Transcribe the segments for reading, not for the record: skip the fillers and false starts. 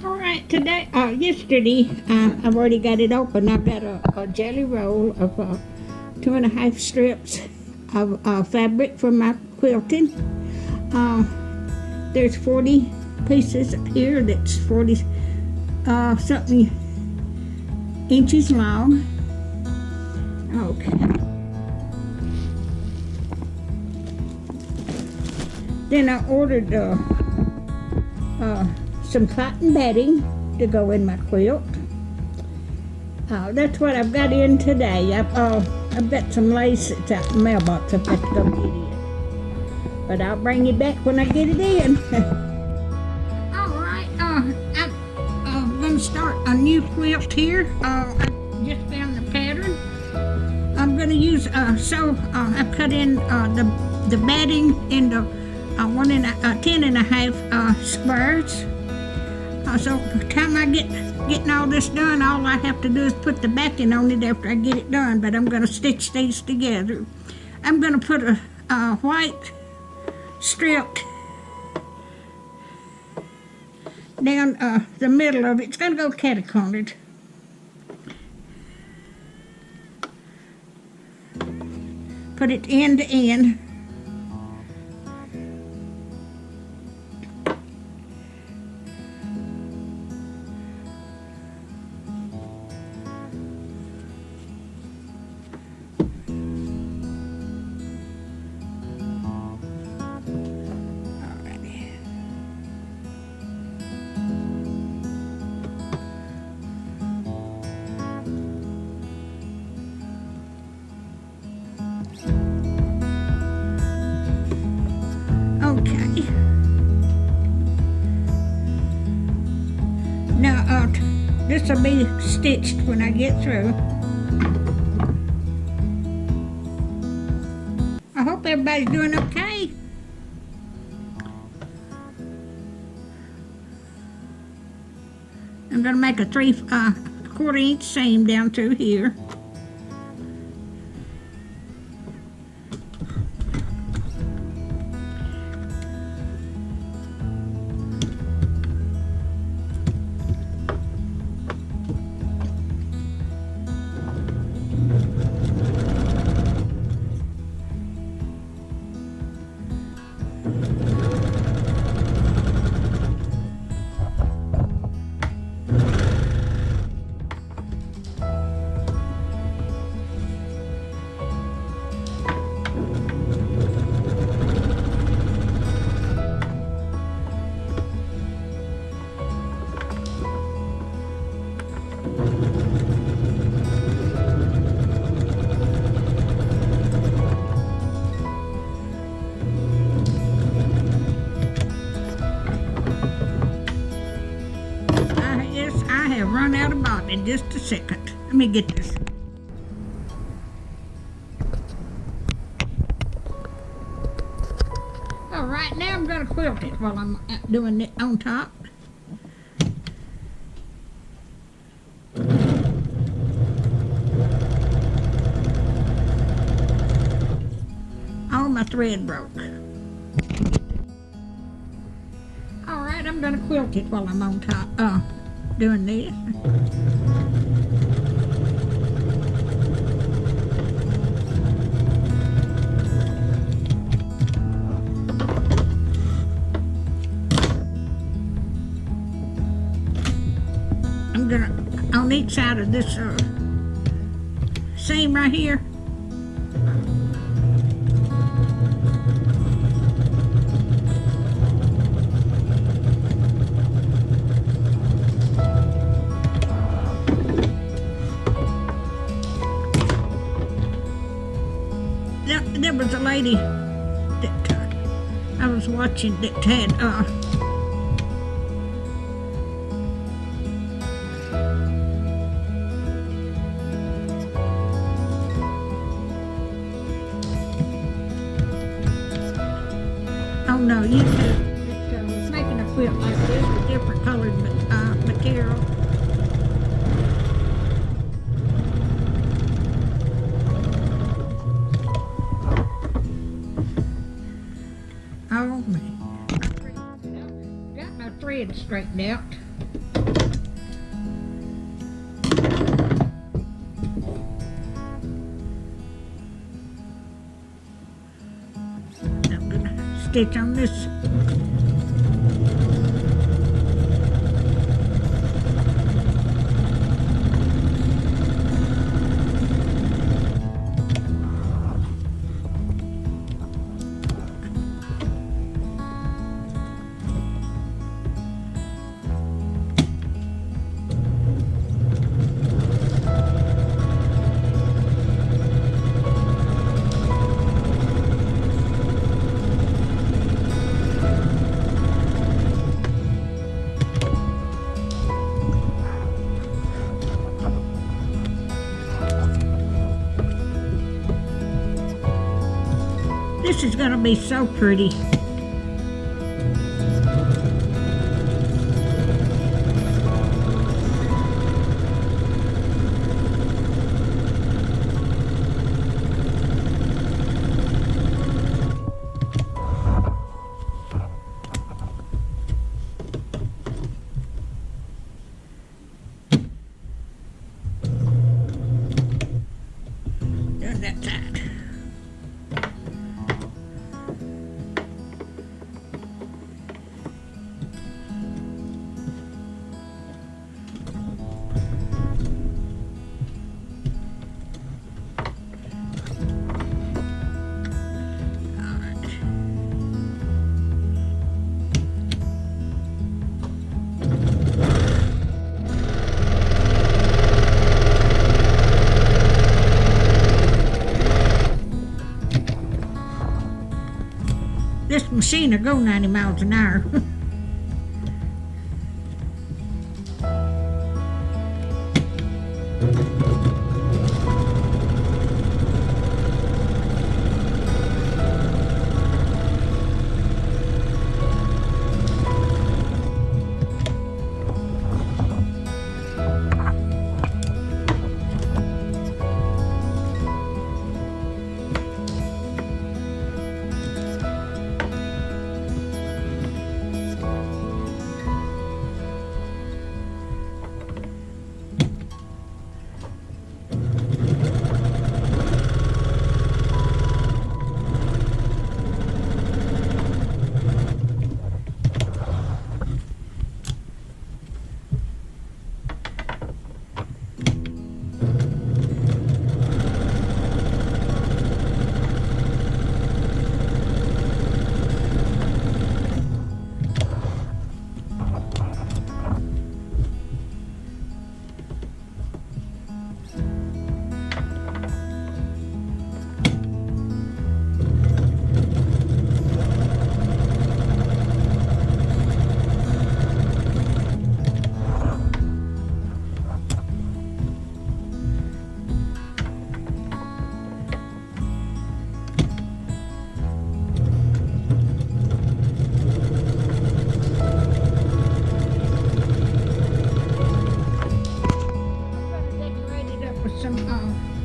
All right, yesterday, I've already got it open. I've got a jelly roll of 2.5 strips of fabric for my quilting. There's 40 pieces here. That's 40 something inches long. Okay. Then I ordered some cotton batting to go in my quilt. That's what I've got in today. I've got some lace that's out in the mailbox. I've got to go get it. But I'll bring it back when I get it in. Alright, I'm going to start a new quilt here. I just found the pattern. I'm going to use, I cut in the batting into 10.5 squares. So by the time I getting all this done, all I have to do is put the backing on it after I get it done. But I'm going to stitch these together. I'm going to put a white strip down the middle of it. It's going to go catty-cornered. Put it end to end. Okay. Now, this will be stitched when I get through. I hope everybody's doing okay. I'm going to make a 3/4 inch seam down through here. Run out of bob in just a second. Let me get this. All right, now I'm going to quilt it while I'm doing it on top. Oh, my thread broke. All right, I'm going to quilt it while I'm on top. Doing this. I'm gonna, on each side of this seam right here, there was a lady that I was watching that had oh no, you was making a quilt like this with different colored material. Oh man. Got my thread straightened out. stitch on this. This is going to be so pretty. Done that side. This machine will go 90 miles an hour.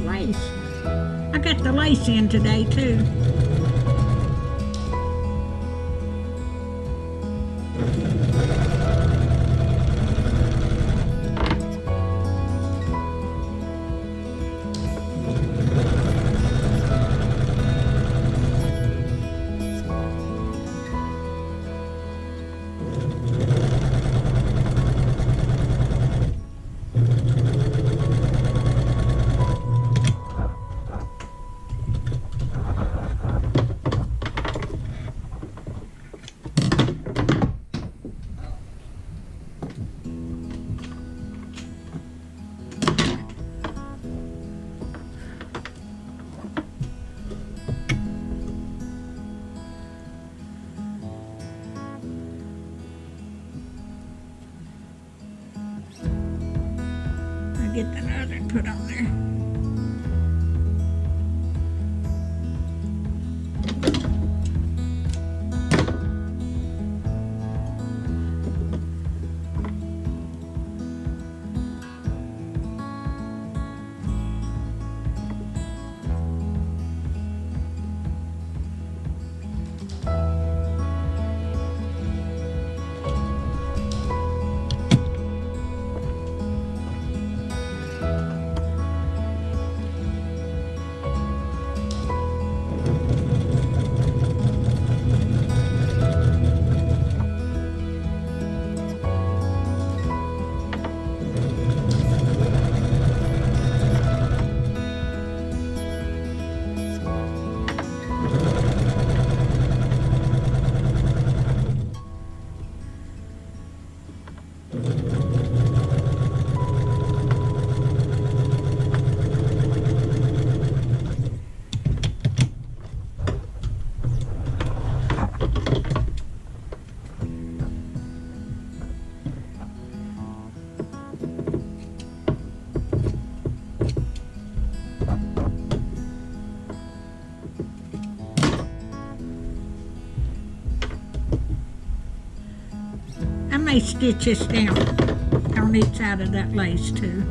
Lace. I got the lace in today too. Get the other and put on there. may stitch this down on each side of that lace too.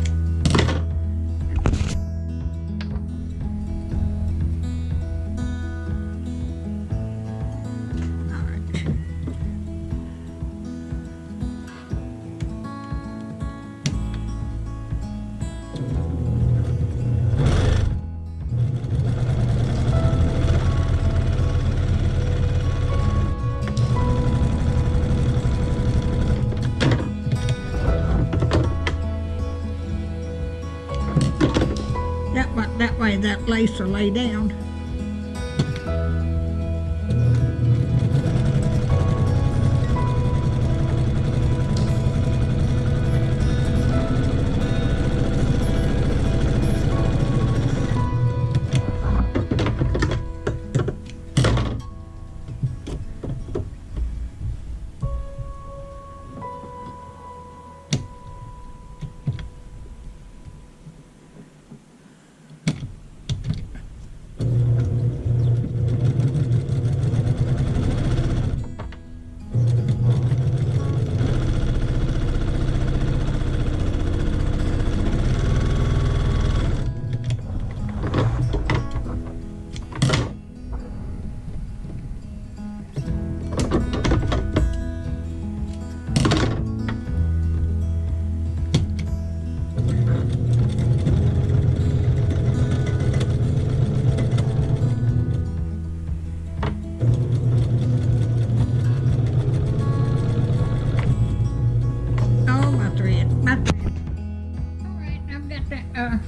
That way that lace will lay down.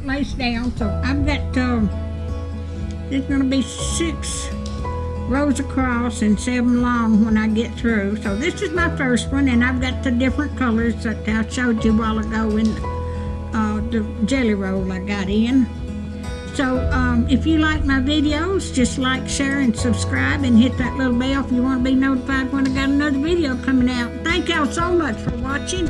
Lace down, so I've got there's going to be 6 rows across and 7 long when I get through. So this is my first one, and I've got the different colors that I showed you a while ago in the jelly roll I got in. So if you like my videos, just like, share, and subscribe, and hit that little bell if you want to be notified when I got another video coming out. Thank y'all so much for watching.